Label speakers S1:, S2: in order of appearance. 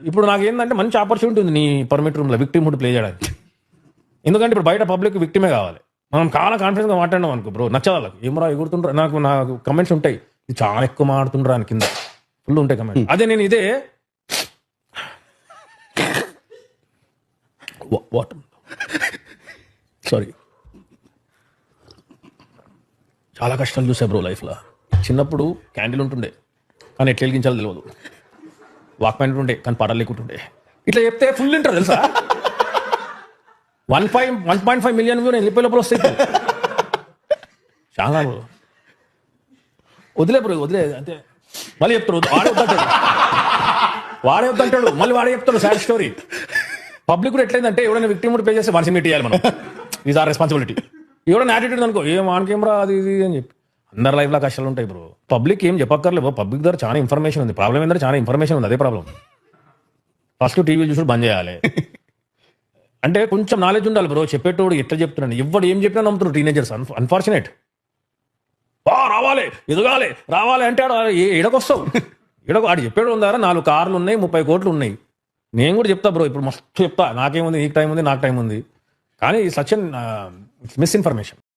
S1: ఇప్పుడు నాకు ఏంటంటే మంచి ఆపర్చునిటీ ఉంది నీ పర్మిట్ రూమ్లో విక్టిమ్ హుడ్ ప్లే చేయడానికి. ఎందుకంటే ఇప్పుడు బయట పబ్లిక్ విక్టిమే కావాలి. మనం చాలా కాన్ఫిడెన్స్గా మాట్లాడినాం అనుకో బ్రో, నచ్చదు వాళ్ళకి. ఏమరా ఎగురుతుండ్రా, నాకు కమెంట్స్ ఉంటాయి, ఇది చాలా ఎక్కువ మాడుతుండ్రా అని కింద ఫుల్ ఉంటాయి కమెంట్స్. అదే నేను ఇదే వాట్ సారీ చాలా కష్టాలు చూసా బ్రో లైఫ్లో. చిన్నప్పుడు క్యాండిల్ ఉంటుండే కానీ ఎట్లా వెలిగించాలో తెలియదు, వాక్ పాయింట్ ఉండే కానీ పడాలు లేకుంటుండే. ఇట్లా చెప్తే ఫుల్ వింటారు తెలుసా. 1.5 మిలియన్ వ్యూ నేను వెళ్ళిపోయే లోపల వస్తాయి ఇప్పుడు. చాలా బ్రో, వదిలే బ్రో వదిలే అంతే. మళ్ళీ చెప్తారు వాడే వద్దంటాడు మళ్ళీ వాడే చెప్తాడు సాడ్ స్టోరీ. పబ్లిక్ కూడా ఎట్లయిందంటే ఎవడైనా విక్టిమ్ కూడా పే చేస్తే వన్స్ మీట్ చేయాలి మనం, ఈజ్ ఆర్ రెస్పాన్సిబిలిటీ. ఎవడైనా యాటిట్యూడ్ అనుకో ఏం ఆనకేమరా అది ఇది అని చెప్పి అందరి లైఫ్లో కష్టాలు ఉంటాయి బ్రో. పబ్లిక్ ఏం చెప్పక్కర్లేదు, పబ్లిక్ దగ్గర చాలా ఇన్ఫర్మేషన్ ఉంది. ప్రాబ్లం ఏంటంటే చాలా ఇన్ఫర్మేషన్ ఉంది, అదే ప్రాబ్లం. ఫస్ట్ టీవీ చూసి బంద్ చేయాలి. అంటే కొంచెం నాలెడ్జ్ ఉండాలి బ్రో. చెప్పేటోడు ఎట్లా చెప్తున్నాడు, ఎవడు ఏం చెప్పినా నమ్ముతున్నారు టీనేజర్స్. అన్ఫార్చునేట్. రావాలి ఎదగాలి రావాలి అంటే ఎడకొస్తావు. ఆడు చెప్పాడు ఉందారా 4 కార్లు ఉన్నాయి 30 కోట్లు ఉన్నాయి. నేను కూడా చెప్తా బ్రో, ఇప్పుడు మస్తు చెప్తా, నాకేముంది నీకు టైం ఉంది నాకు టైం ఉంది. కానీ సచ్ మిస్ఇన్ఫర్మేషన్.